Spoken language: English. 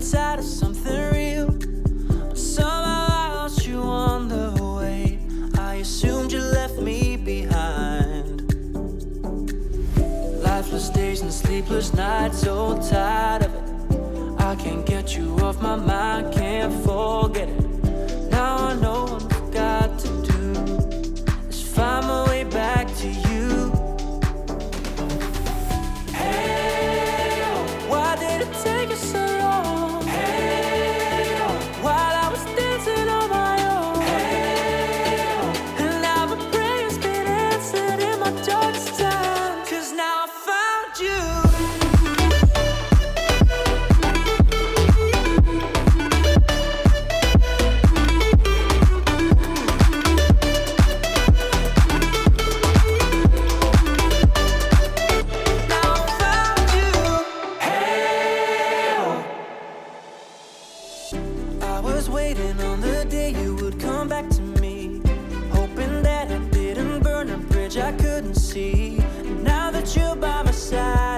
tired of something real. But somehow I lost you on the way. I assumed you left me behind. Lifeless days and sleepless nights, so tired of it. I can't get you off my mind, can't forget it. Now I know what I've got to do is find my way back to you. Hey, oh, why did it take you so long? Hey, oh, while I was dancing on my own. Hey, oh, and now my prayers been answered in my darkest time. 'Cause now I found you. Waiting on the day you would come back to me, hoping that I didn't burn a bridge I couldn't see. And now that you're by my side,